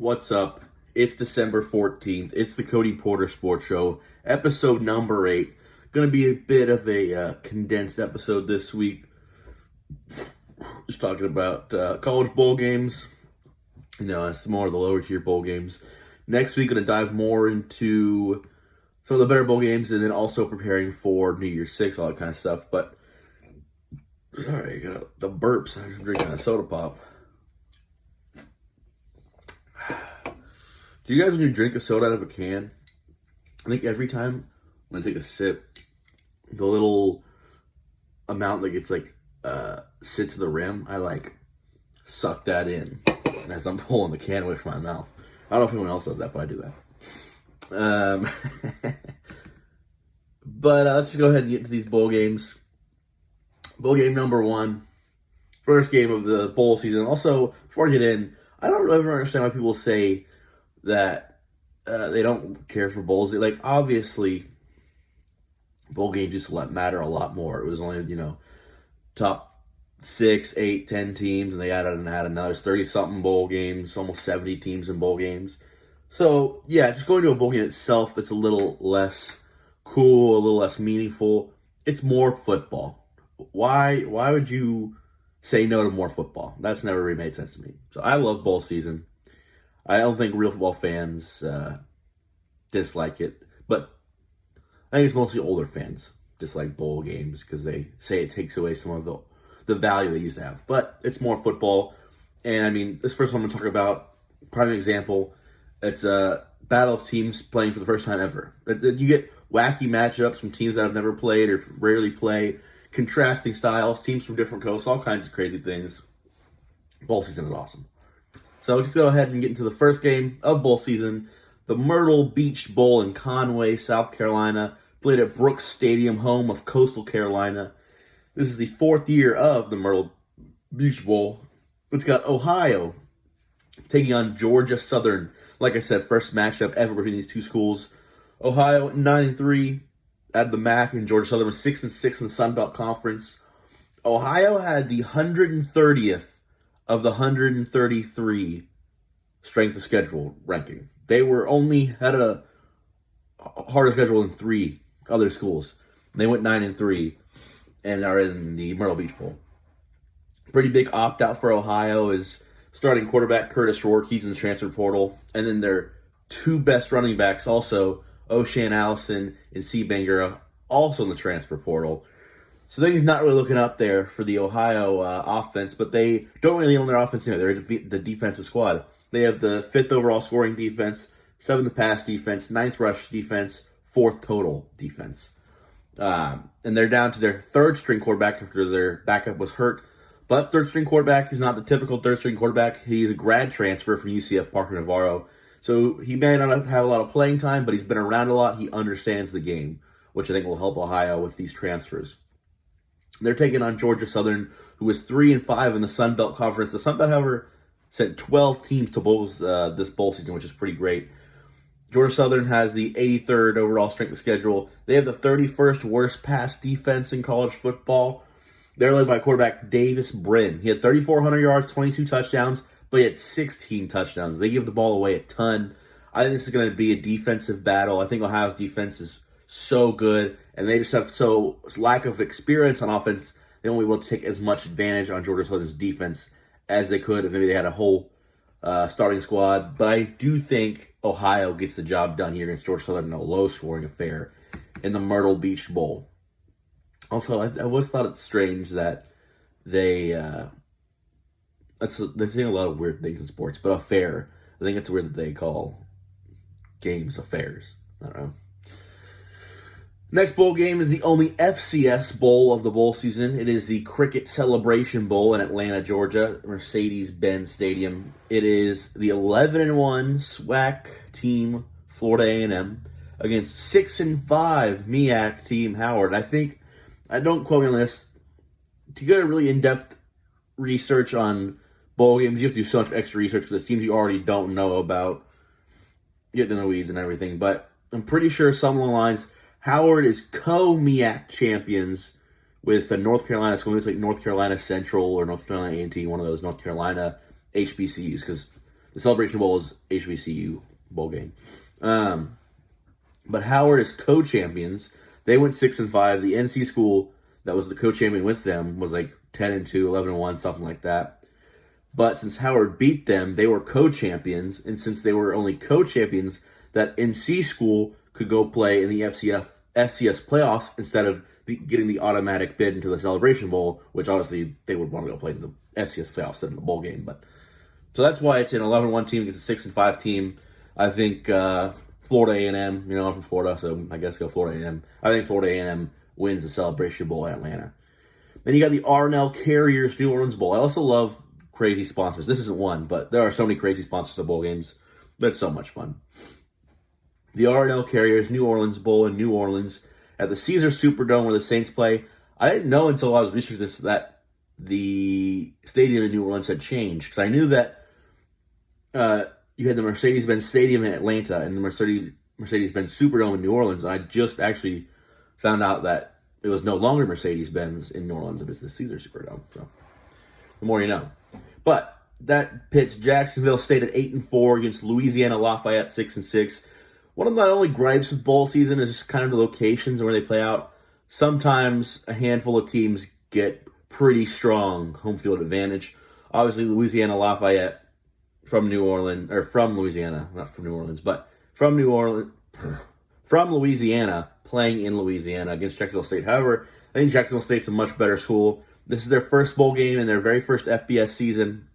What's up? It's December 14th. It's the Cody Porter Sports Show, episode number 8. Going to be a bit of a condensed episode this week. Just talking about college bowl games. It's more of the lower tier bowl games. Next week, going to dive more into some of the better bowl games and then also preparing for New Year's Six, all that kind of stuff. But, sorry, the burps. I'm drinking a soda pop. Do you guys, when you drink a soda out of a can, I think every time when I take a sip, the little amount that gets sits to the rim, I suck that in as I'm pulling the can away from my mouth. I don't know if anyone else does that, but I do that. But let's just go ahead and get into these bowl games. Bowl game number 1, first game of the bowl season. Also, before I get in, I don't ever understand why people say that they don't care for bowls. Obviously, bowl games used to matter a lot more. It was only, top 6, 8, 10 teams, and they added. Now there's 30-something bowl games, almost 70 teams in bowl games. So, yeah, just going to a bowl game itself that's a little less cool, a little less meaningful. It's more football. Why would you say no to more football? That's never really made sense to me. So I love bowl season. I don't think real football fans dislike it, but I think it's mostly older fans dislike bowl games because they say it takes away some of the value they used to have. But it's more football, and I mean, this first one I'm going to talk about, prime example, it's a battle of teams playing for the first time ever. You get wacky matchups from teams that have never played or rarely play, contrasting styles, teams from different coasts, all kinds of crazy things. Bowl season is awesome. So let's go ahead and get into the first game of bowl season. The Myrtle Beach Bowl in Conway, South Carolina, played at Brooks Stadium, home of Coastal Carolina. This is the 4th year of the Myrtle Beach Bowl. It's got Ohio taking on Georgia Southern. Like I said, first matchup ever between these two schools. Ohio 9-3 at the MAC, and Georgia Southern was 6-6 in the Sun Belt Conference. Ohio had the 130th of the 133 strength of schedule ranking. They were only had a harder schedule than 3 other schools. They went 9-3 and are in the Myrtle Beach Bowl. Pretty big opt-out for Ohio is starting quarterback Curtis Rourke. He's in the transfer portal. And then their 2 best running backs also, O'Shan Allison and C. Bangura, also in the transfer portal. So things not really looking up there for the Ohio offense, but they don't really own their offense anymore. They're the defensive squad. They have the 5th overall scoring defense, 7th pass defense, 9th rush defense, 4th total defense. And they're down to their 3rd string quarterback after their backup was hurt. But 3rd string quarterback is not the typical 3rd string quarterback. He's a grad transfer from UCF, Parker Navarro. So he may not have a lot of playing time, but he's been around a lot. He understands the game, which I think will help Ohio with these transfers. They're taking on Georgia Southern, who was 3-5 in the Sun Belt Conference. The Sun Belt, however, sent 12 teams to bowls this bowl season, which is pretty great. Georgia Southern has the 83rd overall strength of schedule. They have the 31st worst pass defense in college football. They're led by quarterback Davis Brin. He had 3,400 yards, 22 touchdowns, but he had 16 touchdowns. They give the ball away a ton. I think this is going to be a defensive battle. I think Ohio's defense is so good, and they just have so lack of experience on offense. They won't be able to take as much advantage on Georgia Southern's defense as they could if maybe they had a whole starting squad. But I do think Ohio gets the job done here against Georgia Southern in a low-scoring affair in the Myrtle Beach Bowl. Also, I always thought it's strange that they say a lot of weird things in sports, but affair, I think it's weird that they call games affairs. I don't know. Next bowl game is the only FCS bowl of the bowl season. It is the Cricket Celebration Bowl in Atlanta, Georgia, Mercedes-Benz Stadium. It is the 11-1 SWAC team, Florida A&M, against 6-5 MEAC team, Howard. Don't quote me on this, to get a really in-depth research on bowl games, you have to do so much extra research because it seems you already don't know about getting in the weeds and everything. But I'm pretty sure some of the lines, Howard is co-MEAC champions with North Carolina. It's like North Carolina Central or North Carolina A&T, one of those North Carolina HBCUs, because The Celebration Bowl is HBCU bowl game. But Howard is co-champions. They went 6-5. The NC school that was the co-champion with them was like 10-2, 11-1, something like that. But since Howard beat them, they were co-champions, and since they were only co-champions, that NC school could go play in the FCS playoffs instead of getting the automatic bid into the Celebration Bowl, which obviously they would want to go play in the FCS playoffs instead of the bowl game. But so that's why it's an 11-1 team against a 6-5 team. I think Florida A&M, I'm from Florida, so I guess go Florida A&M. I think Florida A&M wins the Celebration Bowl at Atlanta. Then you got the R+L Carriers New Orleans Bowl. I also love crazy sponsors. This isn't one, but there are so many crazy sponsors of bowl games. That's so much fun. The R+L Carriers New Orleans Bowl in New Orleans at the Caesars Superdome where the Saints play. I didn't know until I was researching this that the stadium in New Orleans had changed, because I knew that you had the Mercedes-Benz Stadium in Atlanta and the Mercedes-Benz Superdome in New Orleans, and I just actually found out that it was no longer Mercedes-Benz in New Orleans, it was the Caesars Superdome. So the more you know. But that pits Jacksonville State at 8-4 against Louisiana Lafayette 6-6. One of my only gripes with bowl season is just kind of the locations where they play out. Sometimes a handful of teams get pretty strong home field advantage. Obviously, Louisiana Lafayette from Louisiana, not from New Orleans, but from Louisiana, playing in Louisiana against Jacksonville State. However, I think Jacksonville State's a much better school. This is their first bowl game in their very first FBS season.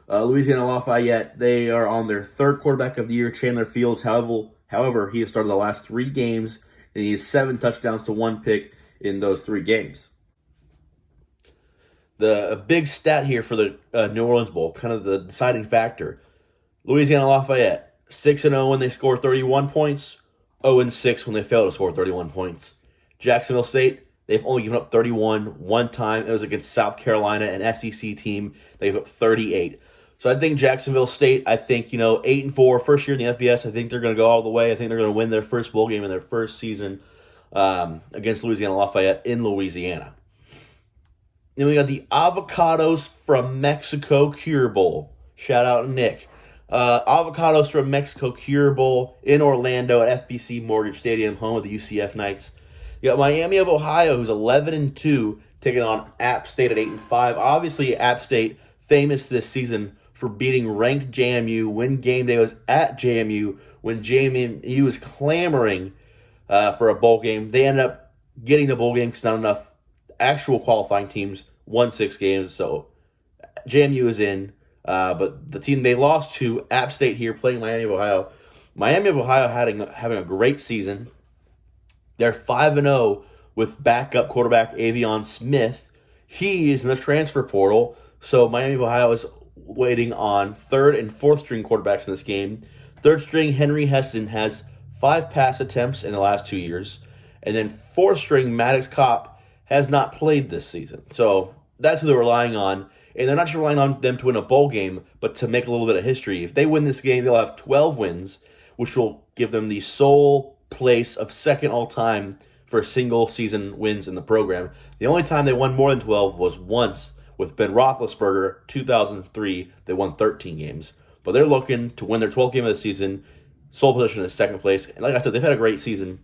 Louisiana Lafayette, they are on their third quarterback of the year, Chandler Fields. However, he has started the last 3 games, and he has 7 touchdowns to 1 pick in those 3 games. The big stat here for the New Orleans Bowl, kind of the deciding factor. Louisiana Lafayette, 6-0 when they score 31 points, 0-6 when they fail to score 31 points. Jacksonville State, they've only given up 31 one time. It was against South Carolina, an SEC team. They gave up 38. So I think Jacksonville State, 8-4, first year in the FBS. I think they're going to go all the way. I think they're going to win their first bowl game in their first season against Louisiana Lafayette in Louisiana. Then we got the Avocados from Mexico Cure Bowl. Shout out Nick. Avocados from Mexico Cure Bowl in Orlando at FBC Mortgage Stadium, home of the UCF Knights. You got Miami of Ohio, who's 11-2, taking on App State at 8-5. Obviously, App State famous this season for beating ranked JMU when game day was at JMU, when JMU was clamoring for a bowl game. They ended up getting the bowl game because not enough actual qualifying teams won 6 games, so JMU is in. But the team they lost to, App State here, playing Miami of Ohio. Miami of Ohio having a great season. They're 5-0 with backup quarterback Avion Smith. He is in the transfer portal, so Miami of Ohio is waiting on 3rd and 4th string quarterbacks in this game. 3rd string Henry Hessen has 5 pass attempts in the last 2 years, and then 4th string Maddox Kopp has not played this season. So that's who they're relying on. And they're not just relying on them to win a bowl game, but to make a little bit of history. If they win this game, they'll have 12 wins, which will give them the sole place of second all-time for single season wins in the program. The only time they won more than 12 was once with Ben Roethlisberger, 2003. They won 13 games. But they're looking to win their 12th game of the season, sole position in second place. And like I said, they've had a great season.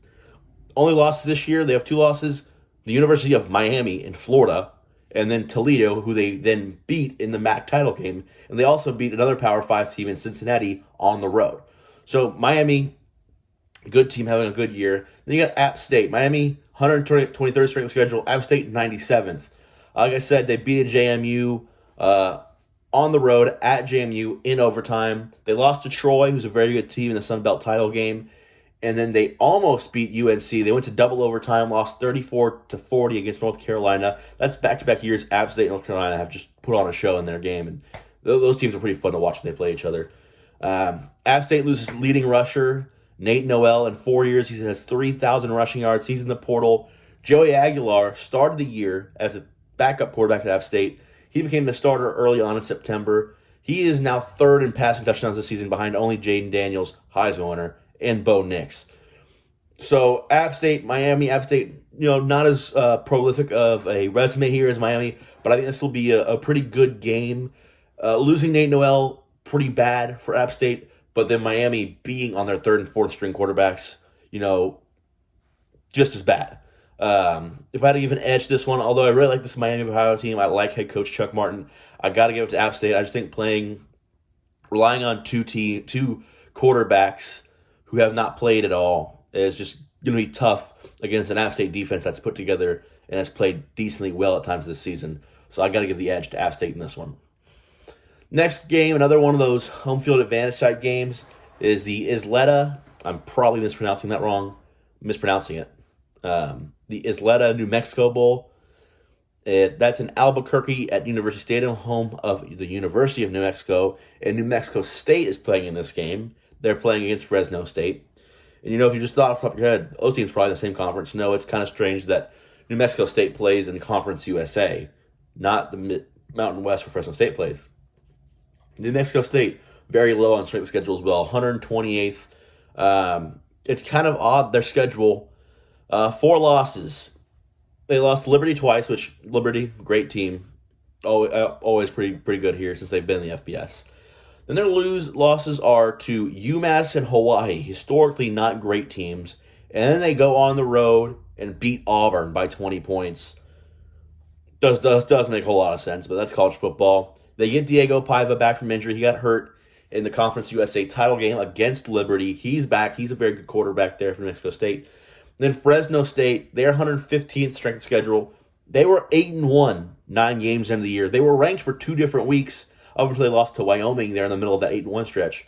Only losses this year, they have 2 losses. The University of Miami in Florida, and then Toledo, who they then beat in the MAC title game. And they also beat another Power 5 team in Cincinnati on the road. So Miami, good team, having a good year. Then you got App State. Miami, 123rd strength schedule. App State, 97th. Like I said, they beat JMU on the road at JMU in overtime. They lost to Troy, who's a very good team in the Sun Belt title game. And then they almost beat UNC. They went to double overtime, lost 34-40 against North Carolina. That's back-to-back years App State and North Carolina have just put on a show in their game. And those teams are pretty fun to watch when they play each other. App State loses leading rusher, Nate Noel, in 4 years. He has 3,000 rushing yards. He's in the portal. Joey Aguilar started the year as the backup quarterback at App State. He became the starter early on in September. He is now 3rd in passing touchdowns this season behind only Jaden Daniels, Heisman winner, and Bo Nix. So App State, Miami, App State, not as prolific of a resume here as Miami, but I think this will be a pretty good game. Losing Nate Noel pretty bad for App State, but then Miami being on their third and fourth string quarterbacks, just as bad. If I had to give an edge to this one, although I really like this Miami of Ohio team, I like head coach Chuck Martin. I got to give it to App State. I just think relying on two quarterbacks who have not played at all is just going to be tough against an App State defense that's put together and has played decently well at times this season. So I got to give the edge to App State in this one. Next game, another one of those home field advantage type games, is the Isleta. I'm probably mispronouncing it. The Isleta, New Mexico Bowl. That's in Albuquerque at University Stadium, home of the University of New Mexico. And New Mexico State is playing in this game. They're playing against Fresno State. And if you just thought off the top of your head, those teams probably in the same conference. No, it's kind of strange that New Mexico State plays in Conference USA, not the Mountain West where Fresno State plays. New Mexico State, very low on strength of schedule as well, 128th. It's kind of odd, their schedule. 4 losses. They lost to Liberty twice, which Liberty, great team. Always pretty good here since they've been in the FBS. Then their losses are to UMass and Hawaii, historically not great teams. And then they go on the road and beat Auburn by 20 points. Does make a whole lot of sense, but that's college football. They get Diego Paiva back from injury. He got hurt in the Conference USA title game against Liberty. He's back. He's a very good quarterback there for New Mexico State. Then Fresno State, they're 115th strength of schedule. They were 8-1, 9 games into the year. They were ranked for 2 different weeks up until they lost to Wyoming there in the middle of that 8-1 stretch.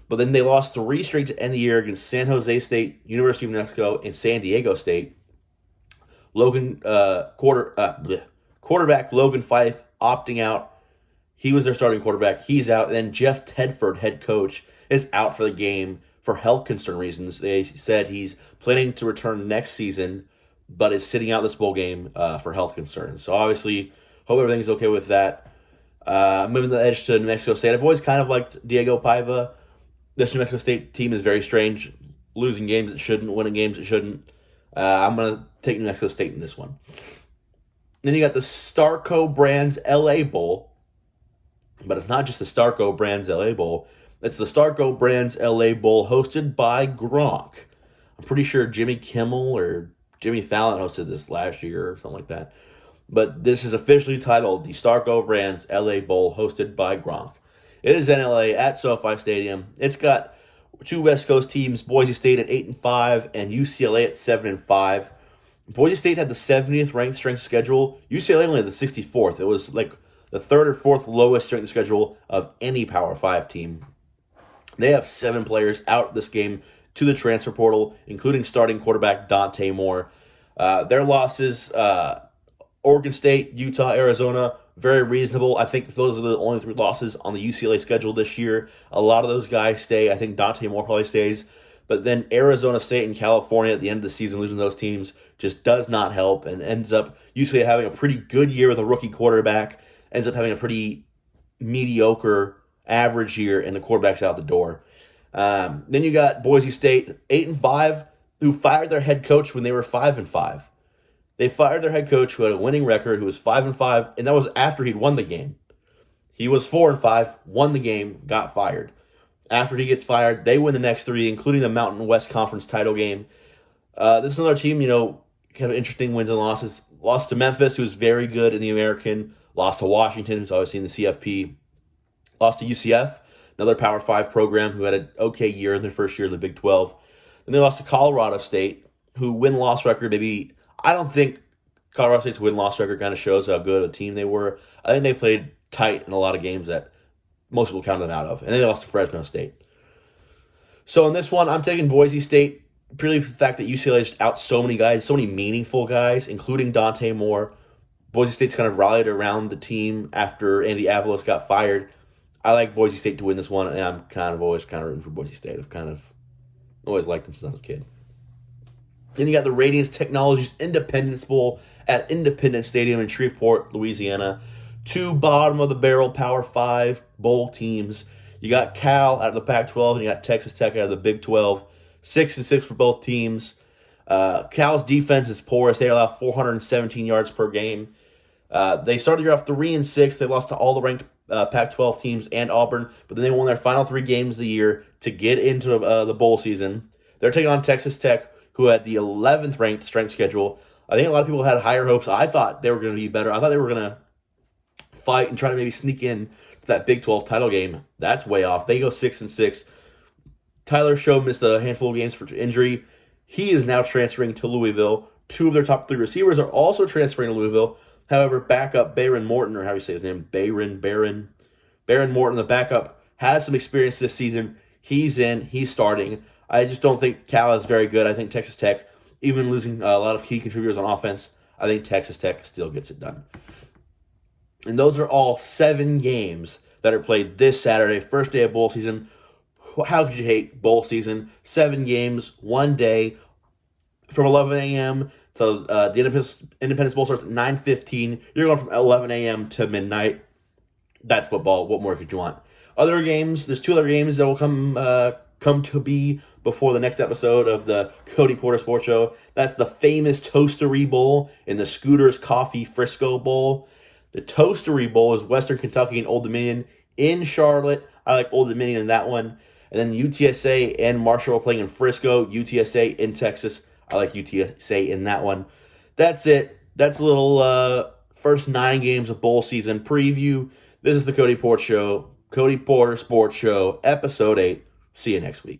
But then they lost 3 straight to end the year against San Jose State, University of New Mexico, and San Diego State. Quarterback Logan Fife opting out. He was their starting quarterback. He's out. And then Jeff Tedford, head coach, is out for the game for health concern reasons. They said he's planning to return next season, but is sitting out this bowl game for health concerns. So obviously, hope everything's okay with that. Moving the edge to New Mexico State. I've always kind of liked Diego Paiva. This New Mexico State team is very strange. Losing games it shouldn't, winning games it shouldn't. I'm going to take New Mexico State in this one. Then you got the Starco Brands LA Bowl. But it's not just the Starco Brands LA Bowl. It's the Starco Brands LA Bowl hosted by Gronk. I'm pretty sure Jimmy Kimmel or Jimmy Fallon hosted this last year or something like that. But this is officially titled the Starco Brands LA Bowl hosted by Gronk. It is in LA at SoFi Stadium. It's got 2 West Coast teams, Boise State at 8-5 and UCLA at 7-5. Boise State had the 70th ranked strength schedule. UCLA only had the 64th. It was like the 3rd or 4th lowest strength schedule of any Power 5 team. They have 7 players out this game to the transfer portal, including starting quarterback Dante Moore. Their losses, Oregon State, Utah, Arizona, very reasonable. I think if those are the only 3 losses on the UCLA schedule this year, a lot of those guys stay. I think Dante Moore probably stays. But then Arizona State and California at the end of the season, losing those teams just does not help, and ends up UCLA having a pretty good year with a rookie quarterback, ends up having a pretty mediocre average year, and the quarterback's out the door. Then you got Boise State, 8-5, who fired their head coach when they were 5-5. They fired their head coach who had a winning record, who was 5-5, and that was after he'd won the game. He was 4-5, won the game, got fired. After he gets fired, they win the next 3, including the Mountain West Conference title game. This is another team, kind of interesting wins and losses. Lost to Memphis, who's very good in the American. Lost to Washington, who's obviously in the CFP. Lost to UCF, another Power 5 program who had an okay year in their first year of the Big 12. Then they lost to Colorado State, who win-loss record maybe. I don't think Colorado State's win-loss record kind of shows how good a team they were. I think they played tight in a lot of games that most people counted them out of. And then they lost to Fresno State. So in this one, I'm taking Boise State purely for the fact that UCLA just out so many guys, so many meaningful guys, including Dante Moore. Boise State's kind of rallied around the team after Andy Avalos got fired. I like Boise State to win this one, and I'm always rooting for Boise State. I've always liked them since I was a kid. Then you got the Radiance Technologies Independence Bowl at Independence Stadium in Shreveport, Louisiana. 2 bottom-of-the-barrel Power 5 bowl teams. You got Cal out of the Pac-12, and you got Texas Tech out of the Big 12. 6-6 for both teams. Cal's defense is porous. They allow 417 yards per game. They started the year off 3-6. They lost to all the ranked Pac-12 teams and Auburn, but then they won their final 3 games of the year to get into the bowl season. They're taking on Texas Tech, who had the 11th ranked strength schedule. I think a lot of people had higher hopes. I thought they were going to be better. I thought they were going to fight and try to maybe sneak in to that Big 12 title game. That's way off. They go 6-6. Tyler Show missed a handful of games for injury. He is now transferring to Louisville. 2 of their top 3 receivers are also transferring to Louisville. However, backup Baron Morton, or how do you say his name? Baron Morton, the backup, has some experience this season. He's in. He's starting. I just don't think Cal is very good. I think Texas Tech, even losing a lot of key contributors on offense, I think Texas Tech still gets it done. And those are all 7 games that are played this Saturday, first day of bowl season. How could you hate bowl season? 7 games, 1 day, from 11 a.m. to the Independence Bowl starts at 9:15. You're going from 11 a.m. to midnight. That's football. What more could you want? Other games, there's 2 other games that will come to be before the next episode of the Cody Porter Sports Show. That's the famous Toastery Bowl and the Scooters Coffee Frisco Bowl. The Toastery Bowl is Western Kentucky and Old Dominion in Charlotte. I like Old Dominion in that one. And then UTSA and Marshall are playing in Frisco. UTSA in Texas. I like UTSA in that one. That's it. That's a little first 9 games of bowl season preview. This is the Cody Porter Show. Cody Porter Sports Show, Episode 8. See you next week.